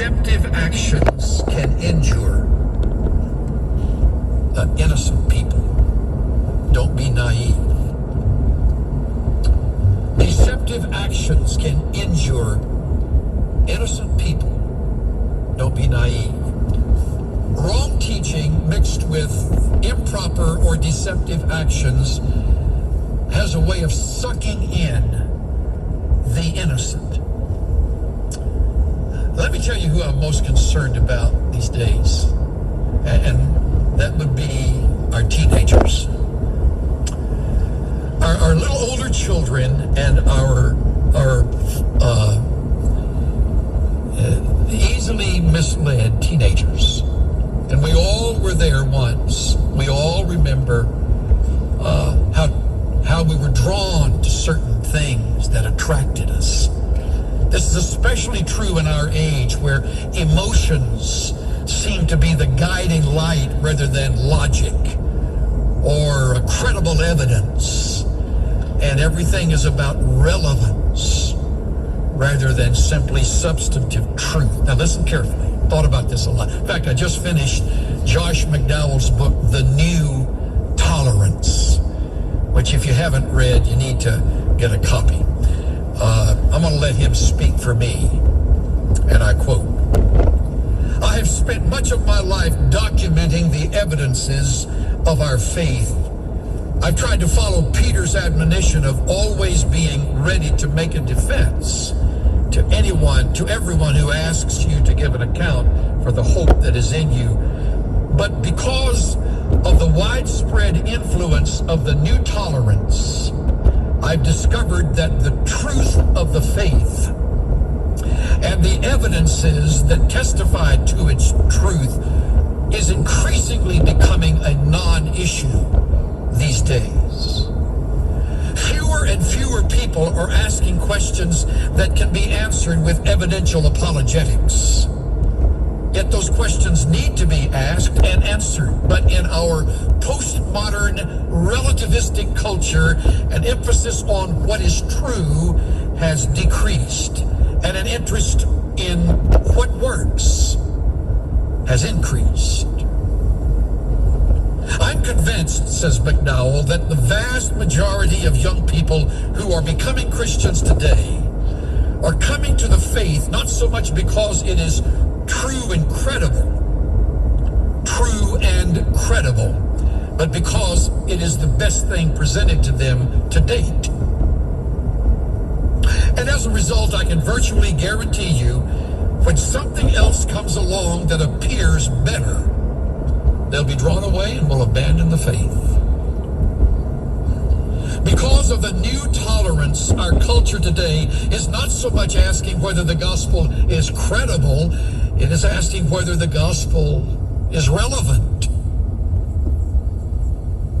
Deceptive actions can injure innocent people. Don't be naive. Deceptive actions can injure innocent people. Don't be naive. Wrong teaching mixed with improper or deceptive actions has a way of sucking in the innocent. Let me tell you who I'm most concerned about these days, and that would be our teenagers. Our little older children and our easily misled teenagers. And we all were there once. We all remember how we were drawn to certain things that attracted us. This is especially true in our age where emotions seem to be the guiding light rather than logic or credible evidence. And everything is about relevance rather than simply substantive truth. Now listen carefully. Thought about this a lot. In fact, I just finished Josh McDowell's book, The New Tolerance, which if you haven't read, you need to get a copy. I'm going to let him speak for me, and I quote, "I have spent much of my life documenting the evidences of our faith. I've tried to follow Peter's admonition of always being ready to make a defense to everyone who asks you to give an account for the hope that is in you. But because of the widespread influence of the new tolerance, I've discovered that the truth of the faith and the evidences that testify to its truth is increasingly becoming a non-issue these days. Fewer and fewer people are asking questions that can be answered with evidential apologetics. Yet those questions need to be asked and answered. But in our postmodern relativistic culture, an emphasis on what is true has decreased, and an interest in what works has increased. I'm convinced, says McDowell, that the vast majority of young people who are becoming Christians today are coming to the faith not so much because it is true and credible, but because it is the best thing presented to them to date. And as a result, I can virtually guarantee you, when something else comes along that appears better, they'll be drawn away and will abandon the faith. Because of the new tolerance, our culture today is not so much asking whether the gospel is credible, it is asking whether the gospel is relevant.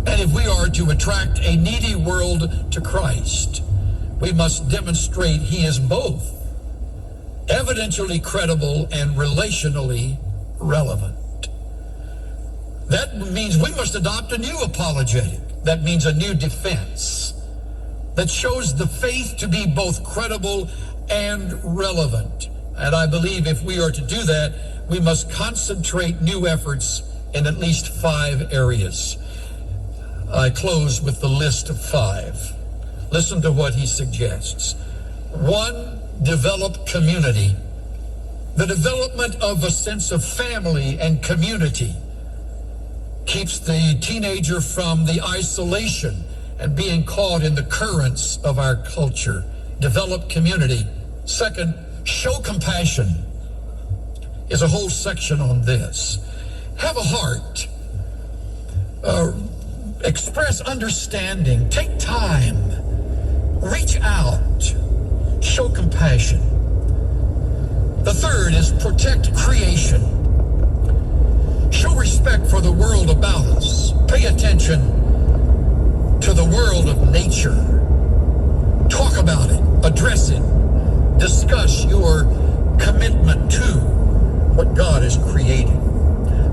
And if we are to attract a needy world to Christ, we must demonstrate he is both evidentially credible and relationally relevant. That means we must adopt a new apologetic. That means a new defense that shows the faith to be both credible and relevant. And I believe if we are to do that, we must concentrate new efforts in at least 5 areas. I close with the list of 5. Listen to what he suggests. 1, develop community. The development of a sense of family and community keeps the teenager from the isolation and being caught in the currents of our culture. Develop community. 2, show compassion. Is a whole section on this. Have a heart. Express understanding. Take time. Reach out. Show compassion. The 3rd is protect creation. Show respect for the world about us. Pay attention to the world of nature. Talk about it. Address it. Discuss your commitment to what God has created.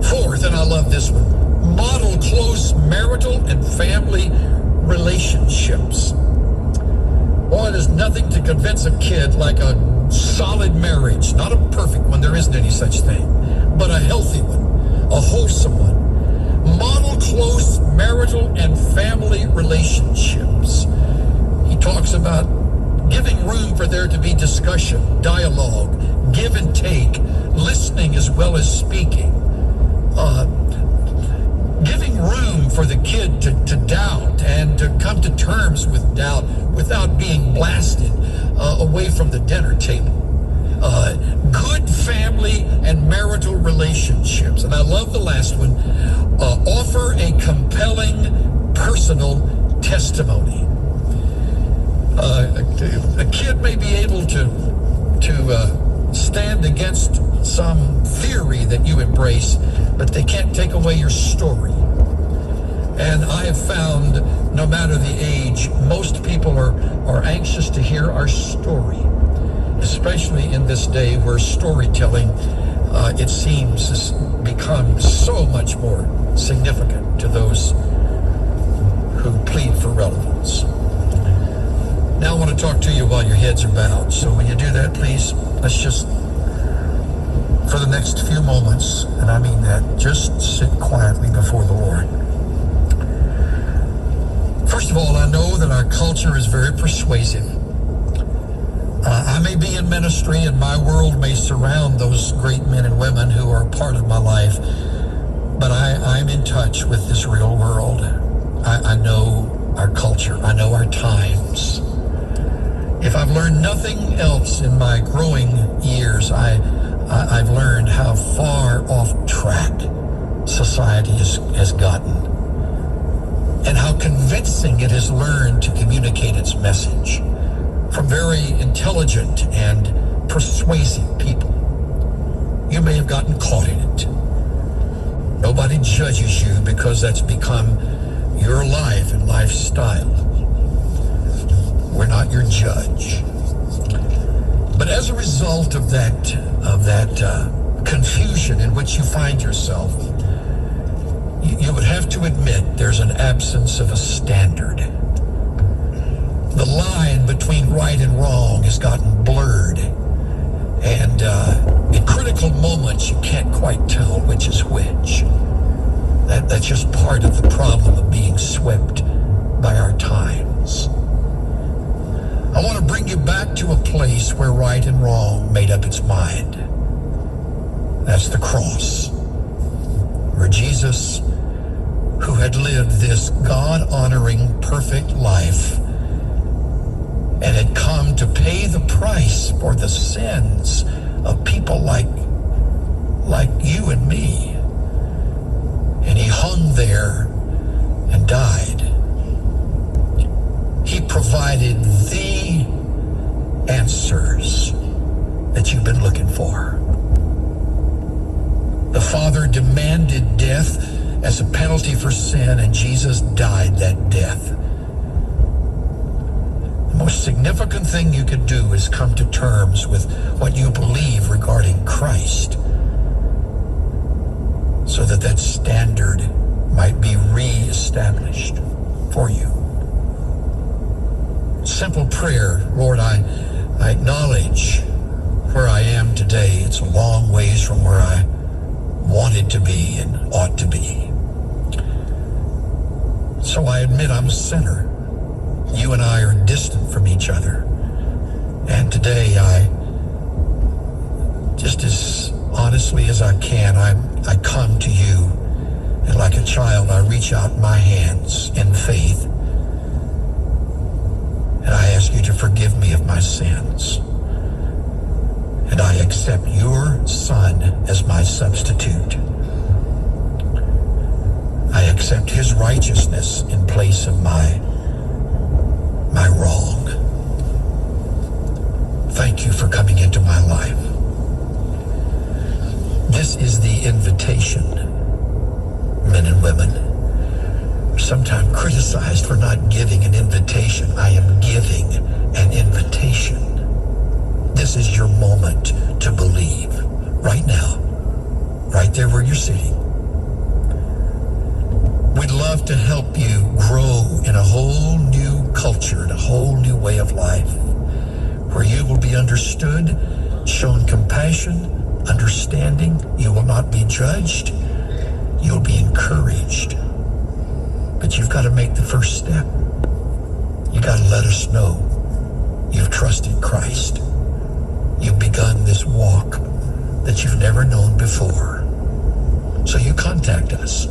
4th, and I love this one, model close marital and family relationships. Boy, there's nothing to convince a kid like a solid marriage, not a perfect one, there isn't any such thing, but a healthy one, a wholesome one. Model close marital and family relationships. He talks about giving room for there to be discussion, dialogue, give and take, listening as well as speaking. Giving room for the kid to doubt and to come to terms with doubt without being blasted away from the dinner table. Good family and marital relationships. And I love the last one. Offer a compelling personal testimony. A kid may be able to stand against some theory that you embrace, but they can't take away your story. And I have found, no matter the age, most people are anxious to hear our story, especially in this day where storytelling, it seems, has become so much more significant to those who plead for relevance. Now I want to talk to you while your heads are bowed. So when you do that, please, let's just, for the next few moments, and I mean that, just sit quietly before the Lord. First of all, I know that our culture is very persuasive. I may be in ministry and my world may surround those great men and women who are part of my life, but I'm in touch with this real world. I know our culture. I know our times. If I've learned nothing else in my growing years, I've learned how far off track society has gotten and how convincing it has learned to communicate its message from very intelligent and persuasive people. You may have gotten caught in it. Nobody judges you because that's become your life and lifestyle. We're not your judge. But as a result of that confusion in which you find yourself, you would have to admit there's an absence of a standard. The line between right and wrong has gotten blurred, and in critical moments you can't quite tell which is which. That's just part of the problem of being swept by our times. I want to bring you back to a place where right and wrong made up its mind. That's the cross, where Jesus, who had lived this God-honoring, perfect life and had come to pay the price for the sins of people like you and me. And he hung there and died. He provided the answers that you've been looking for. The Father demanded death as a penalty for sin, and Jesus died that death. The most significant thing you could do is come to terms with what you believe regarding Christ, so that standard might be re-established for you. Simple prayer. Lord, I acknowledge where I am today. It's a long ways from where I wanted to be and ought to be. So I admit I'm a sinner. You and I are distant from each other. And today just as honestly as I can, I come to you, and like a child, I reach out my hands in faith, and I ask you to forgive me of my sins. And I accept your Son as my substitute. I accept his righteousness in place of my wrong. Thank you for coming into my life. This is the invitation, men and women. Sometimes criticized for not giving an invitation. I am giving an invitation. This is your moment to believe right now, right there where you're sitting. We'd love to help you grow in a whole new culture, in a whole new way of life. where you will be understood, shown compassion, understanding. You will not be judged. You'll be encouraged. But you've got to make the first step. You got to let us know you've trusted Christ. You've begun this walk that you've never known before. So you contact us.